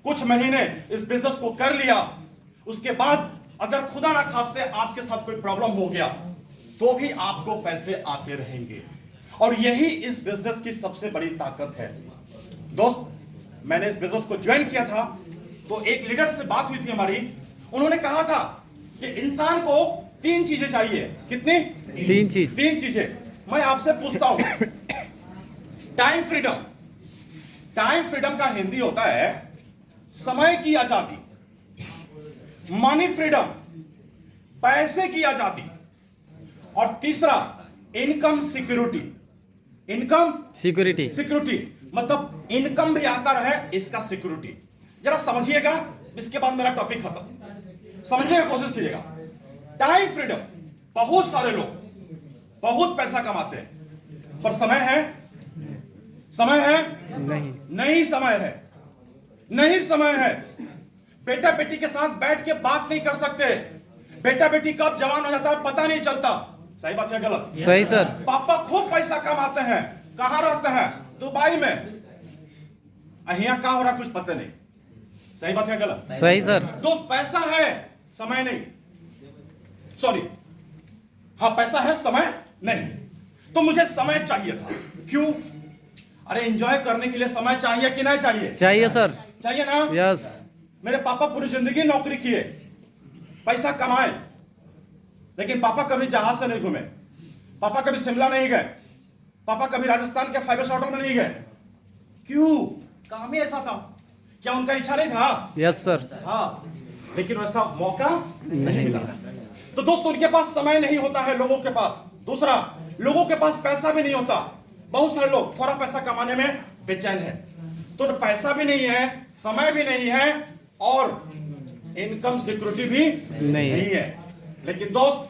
कुछ महीने इस बिजनेस को कर लिया, उसके बाद अगर खुदा ना खास्ते आपके साथ कोई प्रॉब्लम हो गया तो भी आपको पैसे आते रहेंगे। और यही इस बिजनेस की सबसे बड़ी ताकत है। दोस्त, मैंने इस बिजनेस को ज्वाइन किया था तो एक लीडर से बात हुई थी हमारी। उन्होंने कहा था कि इंसान को 3 चीजें चाहिए। कितनी? 3 चीजें। मैं आपसे पूछता हूं, टाइम फ्रीडम। टाइम फ्रीडम का हिंदी होता है समय की आजादी। मनी फ्रीडम, पैसे की आजादी। और तीसरा, इनकम सिक्योरिटी। इनकम सिक्योरिटी मतलब इनकम भी आता रहे, इसका सिक्योरिटी। जरा समझिएगा, इसके बाद मेरा टॉपिक खत्म। समझने की कोशिश कीजिएगा। टाइम फ्रीडम, बहुत सारे लोग बहुत पैसा कमाते हैं पर समय है? समय है? नहीं समय है, नहीं समय है। बेटा बेटी के साथ बैठ के बात नहीं कर सकते। बेटा बेटी कब जवान हो जाता है पता नहीं चलता। सही बात है गलत? सही सर। पापा खूब पैसा कमाते हैं, कहां रहते हैं? दुबई में। यहाँ क्या हो रहा कुछ पता नहीं। सही बात है गलत? सही सर। दोस्त, पैसा है समय नहीं। सॉरी, हाँ पैसा है समय नहीं। तो मुझे समय चाहिए था। क्यों? अरे एंजॉय करने के लिए समय चाहिए कि नहीं चाहिए? चाहिए सर। चाहिए ना? यस। मेरे पापा पूरी जिंदगी नौकरी किए, पैसा कमाए, लेकिन पापा कभी जहाज से नहीं घूमे। पापा कभी शिमला नहीं गए। पापा कभी राजस्थान के 5 स्टार होटल में नहीं गए। क्यों? काम ही ऐसा था। क्या उनका इच्छा नहीं था? Yes sir. हाँ, लेकिन वैसा मौका नहीं मिला। तो दोस्तों, उनके पास समय नहीं होता है लोगों के पास। दूसरा, लोगों के पास पैसा भी नहीं होता। बहुत सारे लोग थोड़ा पैसा कमाने में बेचैन है। तो पैसा भी नहीं है, समय भी नहीं है और इनकम सिक्योरिटी भी नहीं है। लेकिन दोस्त,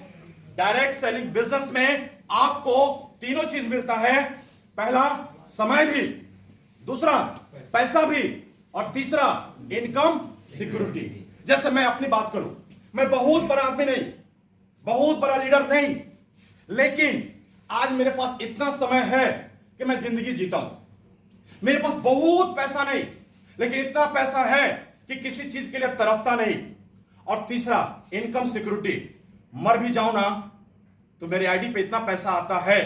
डायरेक्ट सेलिंग बिजनेस में आपको तीनों चीज मिलता है। पहला, समय भी, दूसरा पैसा भी, और तीसरा इनकम सिक्योरिटी। जैसे मैं अपनी बात करूं, मैं बहुत बड़ा आदमी नहीं, बहुत बड़ा लीडर नहीं, लेकिन आज मेरे पास इतना समय है कि मैं जिंदगी जीता हूं। मेरे पास बहुत पैसा नहीं, लेकिन इतना पैसा है कि किसी चीज के लिए तरसता नहीं। और तीसरा, इनकम सिक्योरिटी। मर भी जाऊं ना तो मेरे आईडी पे इतना पैसा आता है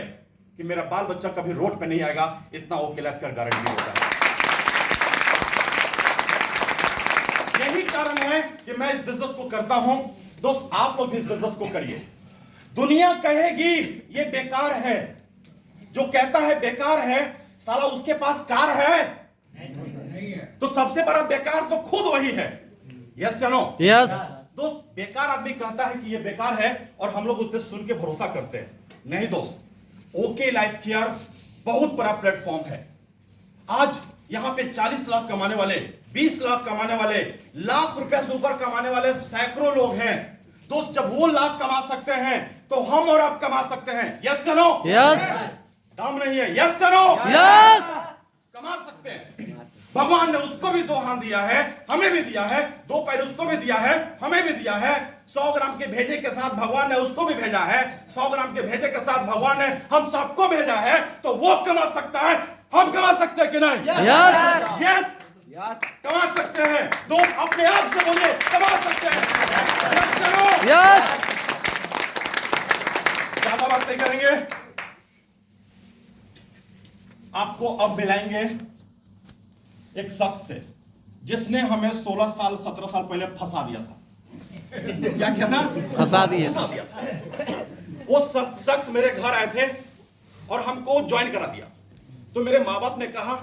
कि मेरा बाल बच्चा कभी रोड पे नहीं आएगा। इतना ओके लाइफ का गारंटी होता है। यही कारण है कि मैं इस बिजनेस को करता हूं। दोस्त, आप लोग भी इस बिजनेस को करिए। दुनिया कहेगी ये बेकार है, जो कहता है बेकार है साला उसके पास कार है? नहीं है। तो सबसे बड़ा बेकार तो खुद वही है। यस या नो? यस। दोस्त, बेकार आदमी कहता है कि ये बेकार है और हम लोग उस पर सुन के भरोसा करते हैं। नहीं दोस्त, ओके लाइफ केयर बहुत बड़ा प्लेटफॉर्म है। आज यहां पे 40 लाख कमाने वाले, 20 लाख कमाने वाले, लाख रुपए से ऊपर कमाने वाले सैकड़ों लोग हैं। दोस्त, जब वो लाख कमा सकते हैं तो हम और आप कमा सकते हैं। यस या नो? यस। दाम नहीं है। यस या नो? यस। कमा सकते हैं। भगवान ने उसको भी 2 हाथ दिया है, हमें भी दिया है। 2 पैर उसको भी दिया है, हमें भी दिया है। 100 ग्राम के भेजे के साथ भगवान ने उसको भी भेजा है। 100 ग्राम के भेजे के साथ भगवान ने हम सबको भेजा है। तो वो कमा सकता है, हम कमा सकते हैं कि नहीं? यस। यस, कमा सकते हैं। दोस्त, अपने आप से बोलिए, कमा सकते हैं। यस। ज्यादा बात नहीं करेंगे, आपको अब मिलाएंगे एक शख्स से जिसने हमें 16 साल 17 साल पहले फंसा दिया था। क्या किया था? फंसा दिया था। वो शख्स मेरे घर आए थे और हमको ज्वाइन करा दिया। तो मेरे माँ बाप ने कहा